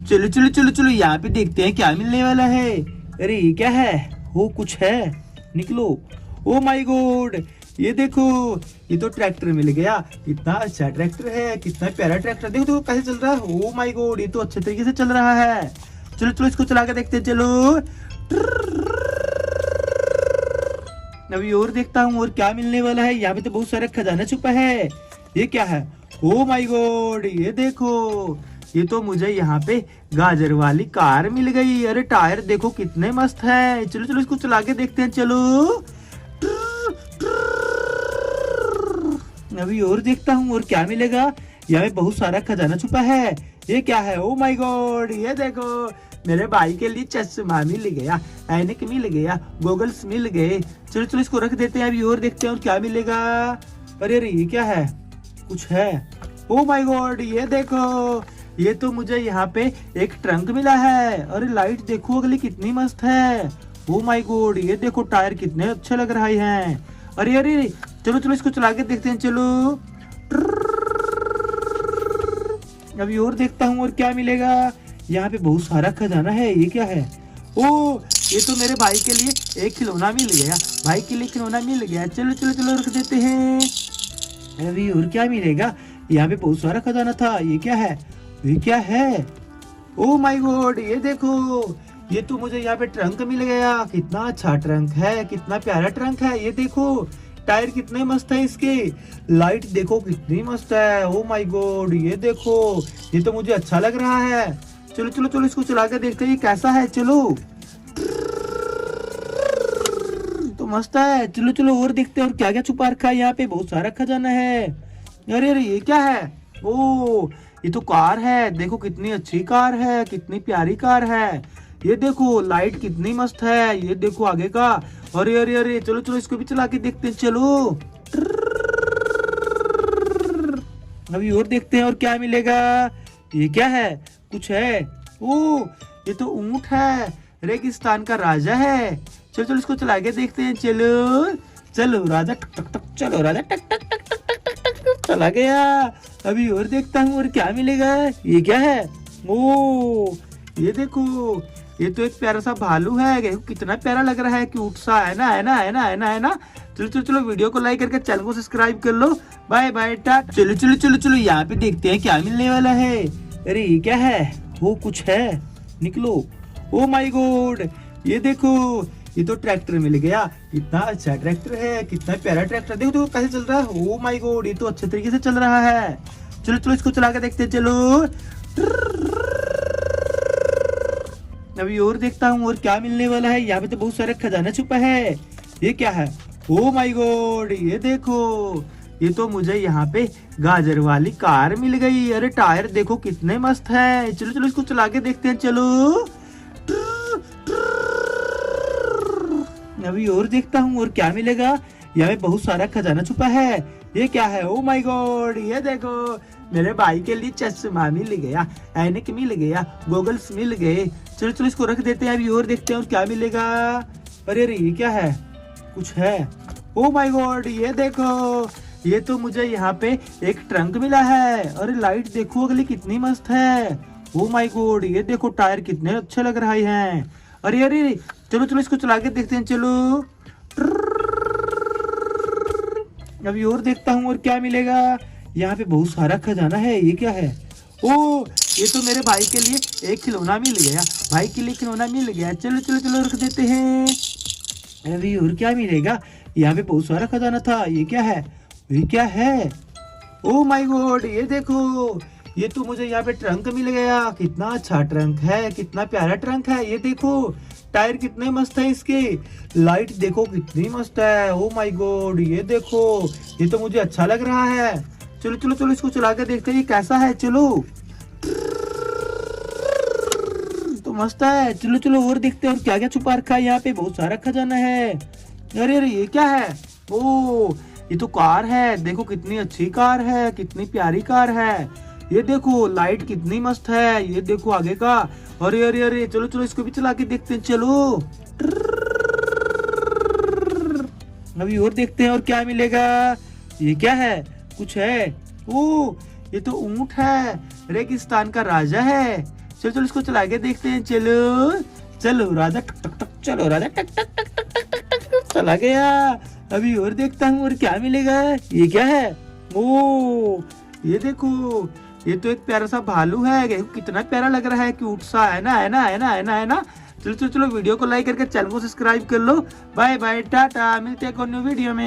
चलो चलो चलो चलो यहाँ पे देखते हैं क्या मिलने वाला है। अरे ये क्या है? वो कुछ है, निकलो। ओ माय गॉड, ये देखो, ये तो ट्रैक्टर मिल गया। कितना अच्छा ट्रैक्टर है, कितना प्यारा ट्रैक्टर। देखो देखो कैसे चल रहा है। ओ माय गॉड, ये तो अच्छे तरीके से चल रहा है। चलो चलो इसको चला के देखते हैं, चलो। अभी और देखता हूँ और क्या मिलने वाला है। यहाँ पे तो बहुत सारा खजाना छुपा है। ये क्या है? ओ माय गॉड, ये देखो, ये तो मुझे यहाँ पे गाजर वाली कार मिल गई। अरे टायर देखो कितने मस्त है। चलो चलो इसको चला के देखते हैं, चलो। अभी और देखता हूँ और क्या मिलेगा। यहाँ पे बहुत सारा खजाना छुपा है। ये क्या है? ओ माय गॉड, ये देखो, मेरे भाई के लिए चश्मा मिल गया, ऐनक मिल गया, गोगल्स मिल गए। चलो चलो इसको रख देते हैं, अभी और देखते हैं और क्या मिलेगा। अरे अरे ये क्या है? कुछ है। ओ माय गॉड, ये देखो, ये तो मुझे यहाँ पे एक ट्रंक मिला है। अरे लाइट देखो अगली कितनी मस्त है। ओ माय गॉड, ये देखो टायर कितने अच्छे लग रहे हैं। अरे अरे चलो चलो इसको चला के देखते हैं, चलो। अभी और देखता हूँ और क्या मिलेगा। यहाँ पे बहुत सारा खजाना है। ये क्या है? ओ, ये तो मेरे भाई के लिए एक खिलौना मिल गया। भाई के लिए खिलौना मिल गया। चलो चलो चलो रख देते हैं। अभी और क्या मिलेगा। यहाँ पे बहुत सारा खजाना था। ये क्या है? ये क्या है? ओ माय गॉड, ये देखो, ये तो मुझे यहाँ पे ट्रंक मिल गया। कितना अच्छा ट्रंक है, कितना प्यारा ट्रंक है। ये देखो टायर कितने मस्त है इसके। लाइट देखो कितनी मस्त है। ओ माय गॉड, ये देखो, ये तो मुझे अच्छा लग रहा है। चलो चलो चलो इसको चला के देखते हैं ये कैसा है, चलो। तो मस्त है। चलो चलो और देखते हैं और क्या क्या छुपा रखा है। यहाँ पे बहुत सारा खजाना है। अरे अरे ये क्या है? ओ, ये तो कार है। देखो कितनी अच्छी कार है, कितनी प्यारी कार है। ये देखो लाइट कितनी मस्त है। ये देखो आगे का। अरे अरे अरे चलो चलो इसको भी चला के देखते हैं, चलो। अभी और देखते हैं और क्या मिलेगा। ये क्या है? कुछ है। ओ, ये तो ऊंट है, रेगिस्तान का राजा है। चलो चलो इसको चला के देखते हैं, चलो। चलो राजा टक टक टक, चलो राजा टक टक टक टक टक टक टक, चला गया। अभी और देखता हूँ और क्या मिलेगा। ये क्या है? ओ, ये देखो, ये तो एक प्यारा सा भालू है। देखो कितना प्यारा लग रहा है, क्यूट सा है ना, है ना, है ना, है ना, है ना। चलो चलो चलो वीडियो को लाइक करके चैनल को सब्सक्राइब कर लो। Bye bye Tata. चलो चलो चलो चलो यहाँ पे देखते हैं क्या मिलने वाला है। अरे ये क्या है? वो कुछ है, निकलो। ओ माय गॉड, ये देखो, ये तो ट्रैक्टर मिल गया। कितना अच्छा ट्रैक्टर है, कितना प्यारा ट्रैक्टर। देखो देखो कैसे चल रहा है। ओ माय गॉड, ये तो अच्छे तरीके से चल रहा है। चलो चलो इसको चला के देखते हैं, चलो। अभी और देखता हूँ और क्या मिलने वाला है। यहाँ पे तो बहुत सारा खजाना छुपा है। ये क्या है? ओ माय गॉड, ये देखो, ये तो मुझे यहाँ पे गाजर वाली कार मिल गई। अरे टायर देखो कितने मस्त है। चलो चलो इसको चला के देखते हैं, चलो। अभी और देखता हूँ और क्या मिलेगा। यहाँ पे बहुत सारा खजाना छुपा है। ये क्या है? ओ माय गॉड, ये देखो, मेरे भाई के लिए चश्मा मिल गया, ऐनक मिल गया, गोगल्स मिल गए। चलो चलो इसको रख देते हैं, अभी और देखते हैं और क्या मिलेगा। अरे अरे ये क्या है? कुछ है। ओ माय गॉड, ये देखो, ये तो मुझे यहाँ पे एक ट्रंक मिला है। अरे लाइट देखो अगली कितनी मस्त है। ओ माय गॉड, ये देखो टायर कितने अच्छे लग रहे हैं। अरे अरे चलो चलो इसको चला के देखते हैं, चलो। अभी और देखता हूँ और क्या मिलेगा। यहाँ पे बहुत सारा खजाना है। ये क्या है? ओ, ये तो मेरे भाई के लिए एक खिलौना मिल गया। भाई के लिए खिलौना मिल गया। चलो चलो चलो रख देते हैं। अभी और क्या मिलेगा। यहाँ पे बहुत सारा खजाना था। ये क्या है? ये क्या है? ओ माय गॉड, ये देखो, ये तो मुझे यहाँ पे ट्रंक मिल गया। कितना अच्छा ट्रंक है, कितना प्यारा ट्रंक है। ये देखो टायर कितने मस्त है इसके। लाइट देखो कितनी मस्त है। ओ माय गॉड, ये देखो, ये तो मुझे अच्छा लग रहा है। चलो चलो चलो इसको चला के देखते हैं ये कैसा है, चलो। तो मस्त है। चलो चलो और देखते हैं और क्या क्या छुपा रखा है। यहाँ पे बहुत सारा खजाना है। अरे अरे ये क्या है? ओ, ये तो कार है। देखो कितनी अच्छी कार है, कितनी प्यारी कार है। ये देखो लाइट कितनी मस्त है। ये देखो आगे का। अरे अरे अरे चलो चलो इसको भी चला के देखते हैं, चलो। अभी और देखते हैं और क्या मिलेगा। ये क्या है? कुछ है। ओ, ये तो ऊंट है, रेगिस्तान का राजा है। चलो चलो इसको चला के देखते हैं। चलो चलो राजा टक टक टक, चलो राजा टक टक टक टक टक टक टक टक, चला गया। अभी और देखता हूँ और क्या मिलेगा। ये क्या है? ओ ये देखो, ये तो एक प्यारा सा भालू है। देखो कितना प्यारा लग रहा है, क्यूट सा है ना, है ना, है ना, है ना, है ना। चलो चलो चलो वीडियो को लाइक करके चैनल को सब्सक्राइब कर लो। बाय बाय टाटा, मिलते हैं एक और न्यू वीडियो में।